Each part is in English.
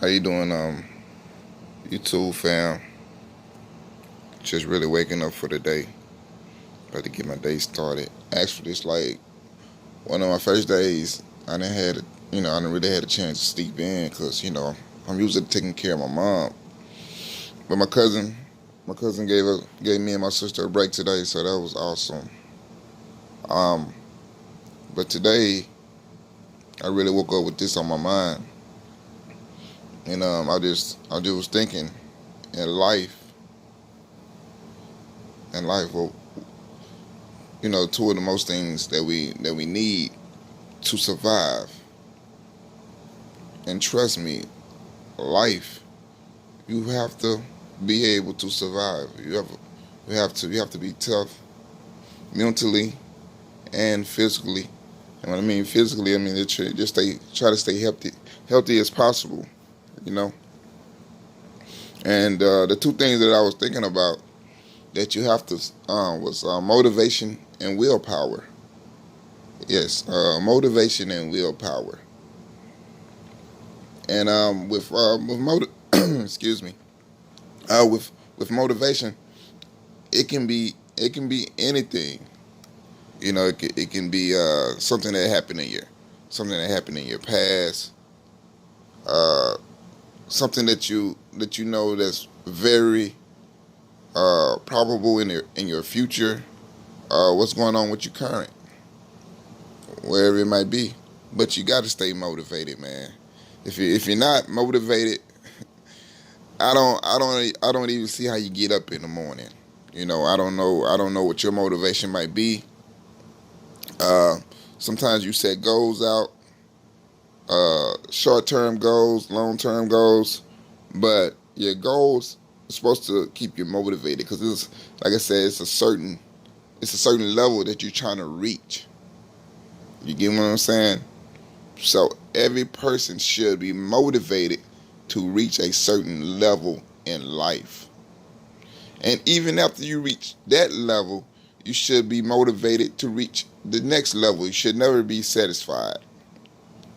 How you doing, YouTube fam? Just really waking up for the day. About to get my day started. Actually, it's like one of my first days. I didn't really had a chance to sleep in because I'm usually taking care of my mom. But my cousin gave me and my sister a break today, so that was awesome. Um, but today I really woke up with this on my mind, and I just was thinking in life, well, two of the most things that we need to survive. And trust me, life, you have to be able to survive. You have to be tough mentally and physically. And when I mean physically, I mean just try to stay healthy as possible. You know. And the two things that I was thinking about that you have to was motivation and willpower. Yes, motivation and willpower. And excuse me, with motivation, it can be anything. It can be something that happened in your past, uh, something that you know that's very probable in your future. What's going on with your current, wherever it might be. But you got to stay motivated, man. If you're not motivated, I don't even see how you get up in the morning. I don't know what your motivation might be. Uh, Sometimes you set goals out, short term goals, long term goals, but your goals are supposed to keep you motivated because it's like I said, it's a certain level that you're trying to reach. You get what I'm saying? So every person should be motivated to reach a certain level in life. And even after you reach that level, you should be motivated to reach the next level. You should never be satisfied.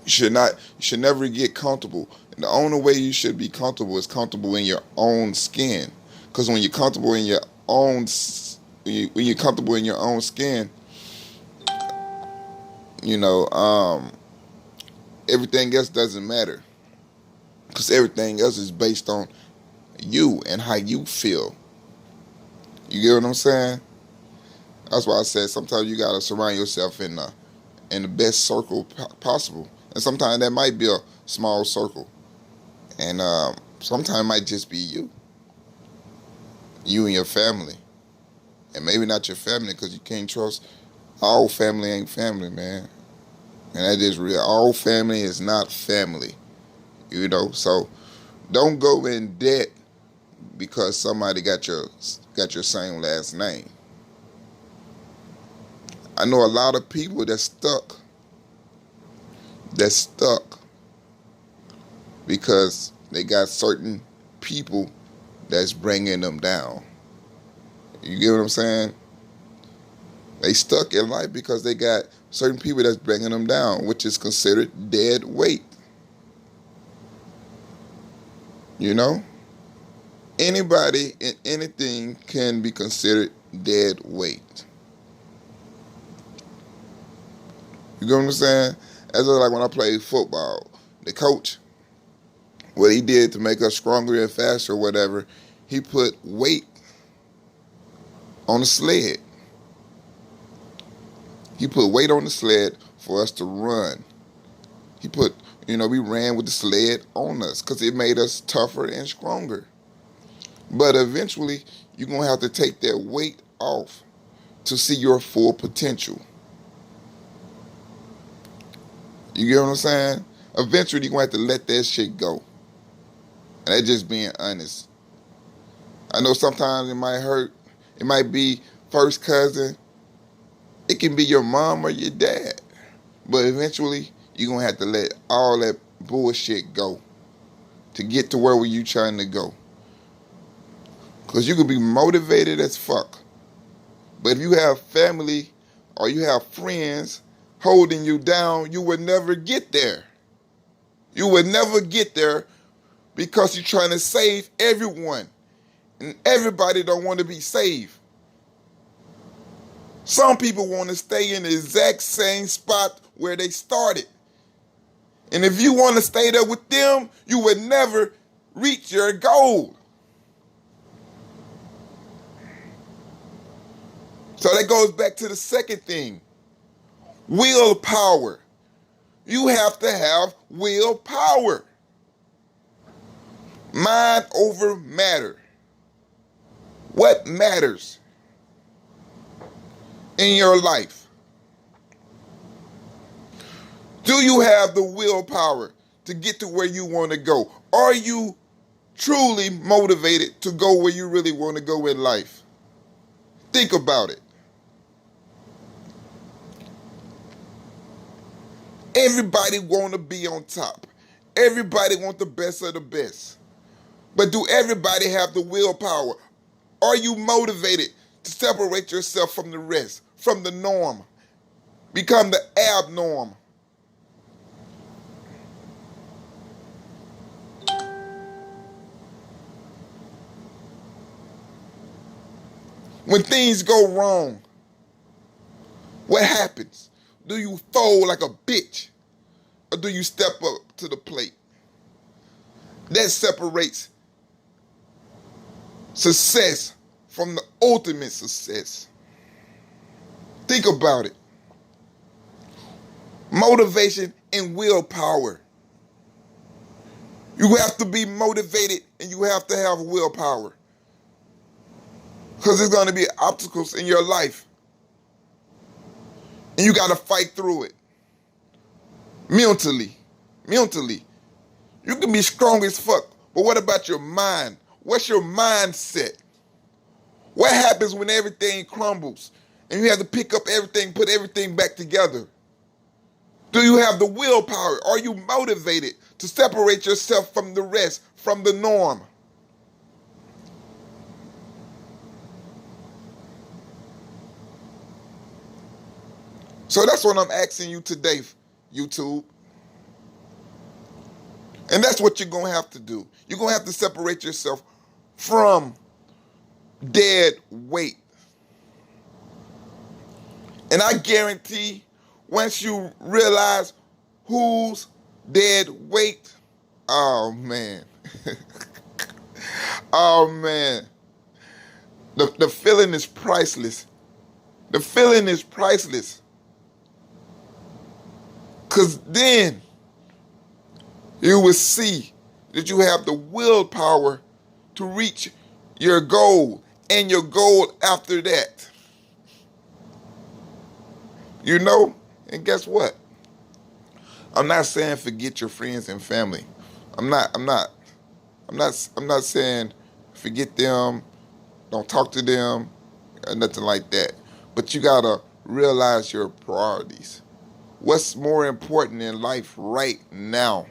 You should never get comfortable. And the only way you should be comfortable is comfortable in your own skin. Because when you're comfortable in your own when you're comfortable in your own skin, you know, everything else doesn't matter. Because everything else is based on you and how you feel. You get what I'm saying? That's why I said sometimes you gotta surround yourself in the best circle possible, and sometimes that might be a small circle, and sometimes it might just be you and your family, and maybe not your family because you can't trust. All family ain't family, man, and that is real. All family is not family, So don't go in debt because somebody got your same last name. I know a lot of people that's stuck because they got certain people that's bringing them down. You get what I'm saying? They stuck in life because they got certain people that's bringing them down, which is considered dead weight. You know? Anybody and anything can be considered dead weight. You get what I'm saying? As like when I played football, the coach, what he did to make us stronger and faster, or whatever, he put weight on the sled. He put weight on the sled for us to run. We ran with the sled on us because it made us tougher and stronger. But eventually, you're going to have to take that weight off to see your full potential. You get what I'm saying? Eventually, you're going to have to let that shit go. And that's just being honest. I know sometimes it might hurt. It might be first cousin. It can be your mom or your dad. But eventually, you're going to have to let all that bullshit go to get to where you trying to go. Because you can be motivated as fuck. But if you have family or you have friends holding you down, you would never get there. You would never get there because you're trying to save everyone. And everybody don't want to be saved. Some people want to stay in the exact same spot where they started. And if you want to stay there with them, you would never reach your goal. So that goes back to the second thing. Willpower. You have to have willpower. Mind over matter. What matters in your life? Do you have the willpower to get to where you want to go? Are you truly motivated to go where you really want to go in life? Think about it. Everybody want to be on top. Everybody want the best of the best. But do everybody have the willpower? Are you motivated to separate yourself from the rest, from the norm? Become the abnorm. When things go wrong, what happens? Do you fold like a bitch? Or do you step up to the plate? That separates success from the ultimate success. Think about it. Motivation and willpower. You have to be motivated and you have to have willpower. Because there's going to be obstacles in your life. And you got to fight through it. Mentally. You can be strong as fuck, but what about your mind? What's your mindset? What happens when everything crumbles and you have to pick up everything, put everything back together? Do you have the willpower? Are you motivated to separate yourself from the rest, from the norm? So that's what I'm asking you today, YouTube. And that's what you're going to have to do. You're going to have to separate yourself from dead weight. And I guarantee once you realize who's dead weight, oh man. Oh man. The feeling is priceless. The feeling is priceless. Because then you will see that you have the willpower to reach your goal and your goal after that. You know? And guess what? I'm not saying forget your friends and family. I'm not saying forget them, don't talk to them, or nothing like that. But you gotta realize your priorities. What's more important in life right now?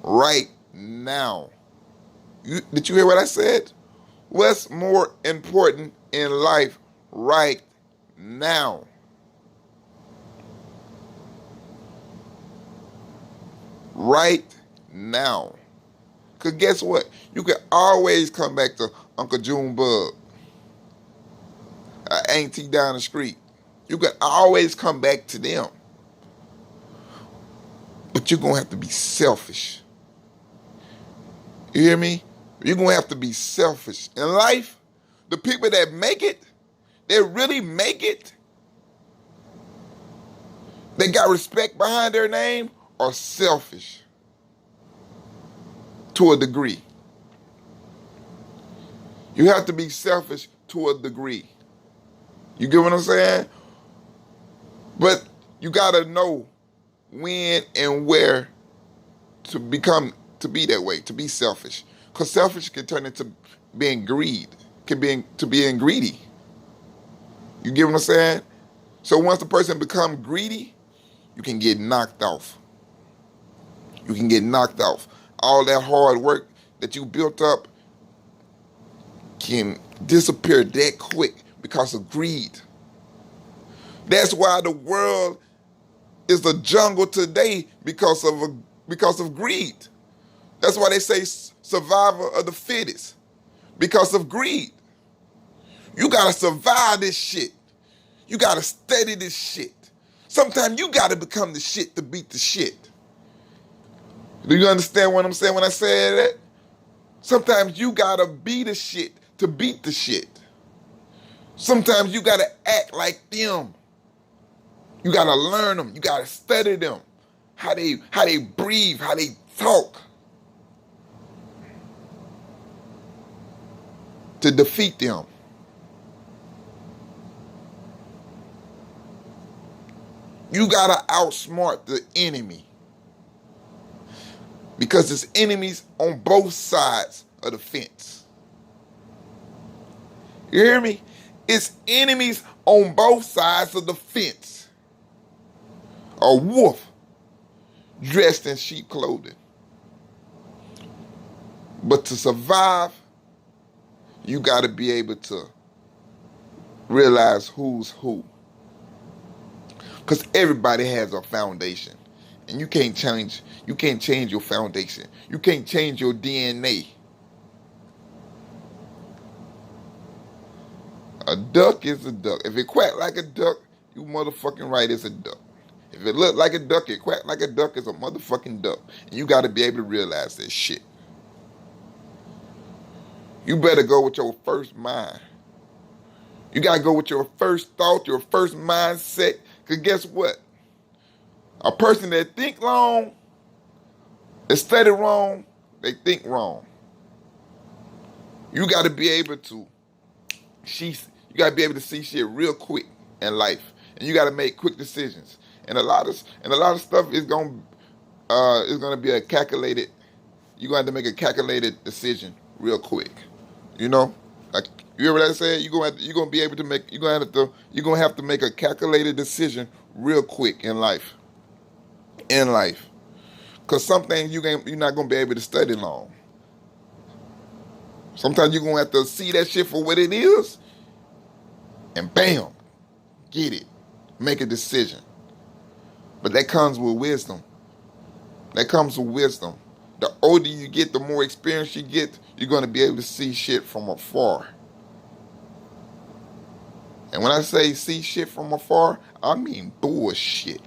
Right now. Did you hear what I said? What's more important in life right now? Right now. Because guess what? You can always come back to Uncle Junebug, Auntie down the street. You can always come back to them. But you're going to have to be selfish. You hear me? You're going to have to be selfish. In life, the people that make it, they really make it, they got respect behind their name, are selfish to a degree. You have to be selfish to a degree. You get what I'm saying? But you got to know when and where to be that way, to be selfish. Because selfish can turn into being greed, to being greedy. You get what I'm saying? So once the person becomes greedy, you can get knocked off. You can get knocked off. All that hard work that you built up can disappear that quick because of greed. That's why the world is a jungle today because of greed. That's why they say survival of the fittest, because of greed. You gotta survive this shit. You gotta study this shit. Sometimes you gotta become the shit to beat the shit. Do you understand what I'm saying when I say that? Sometimes you gotta be the shit to beat the shit. Sometimes you gotta act like them. You gotta learn them. You gotta study them. How they breathe, how they talk. To defeat them. You gotta outsmart the enemy. Because there's enemies on both sides of the fence. You hear me? It's enemies on both sides of the fence. A wolf dressed in sheep clothing. But to survive, you got to be able to realize who's who. Because everybody has a foundation. And you can't change your foundation. You can't change your DNA. A duck is a duck. If it quack like a duck, you motherfucking right, it's a duck. If it look like a duck, it quack like a duck, it's a motherfucking duck. And you got to be able to realize this shit. You better go with your first mind. You got to go with your first thought, your first mindset. Because guess what? A person that think long, that study wrong, they think wrong. You got to be able to see shit real quick in life. And you got to make quick decisions. And a lot of stuff is going to be a calculated, you're going to have to make a calculated decision real quick. You know? Like, you hear what I said? You're going to have to make a calculated decision real quick in life. Because some things you're not going to be able to study long. Sometimes you're going to have to see that shit for what it is. And bam, get it. Make a decision. But that comes with wisdom. The older you get, the more experience you get, you're going to be able to see shit from afar. And when I say see shit from afar, I mean bullshit.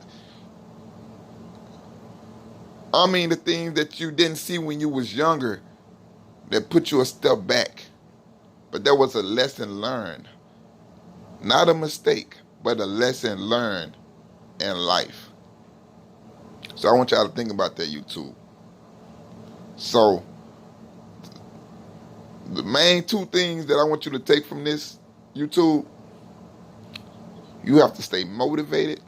I mean the things that you didn't see when you was younger that put you a step back. But that was a lesson learned. Not a mistake, but a lesson learned in life. So I want y'all to think about that, YouTube. So, the main two things that I want you to take from this, YouTube, you have to stay motivated.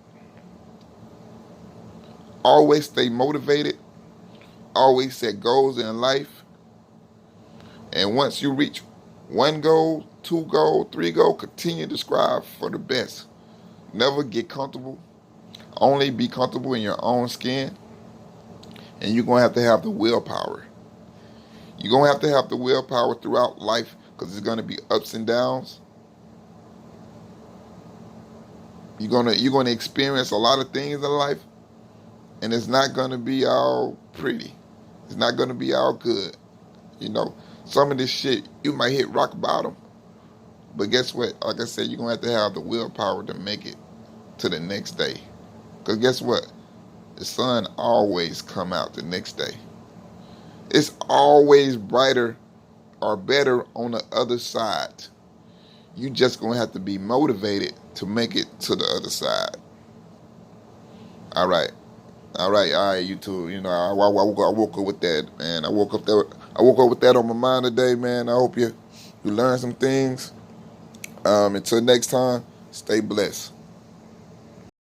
Always stay motivated. Always set goals in life. And once you reach 1 goal, 2 goal, 3 goal, continue to strive for the best. Never get comfortable. Only be comfortable in your own skin. And you're going to have the willpower. You're going to have the willpower throughout life because there's going to be ups and downs. You're going to experience a lot of things in life. And it's not going to be all pretty. It's not going to be all good. You know, some of this shit, you might hit rock bottom. But guess what? Like I said, you're going to have the willpower to make it to the next day. Because guess what? The sun always come out the next day. It's always brighter or better on the other side. You just going to have to be motivated to make it to the other side. All right, YouTube. You know, I woke up with that, man. I woke up with that on my mind today, man. I hope you learned some things. Until next time, stay blessed.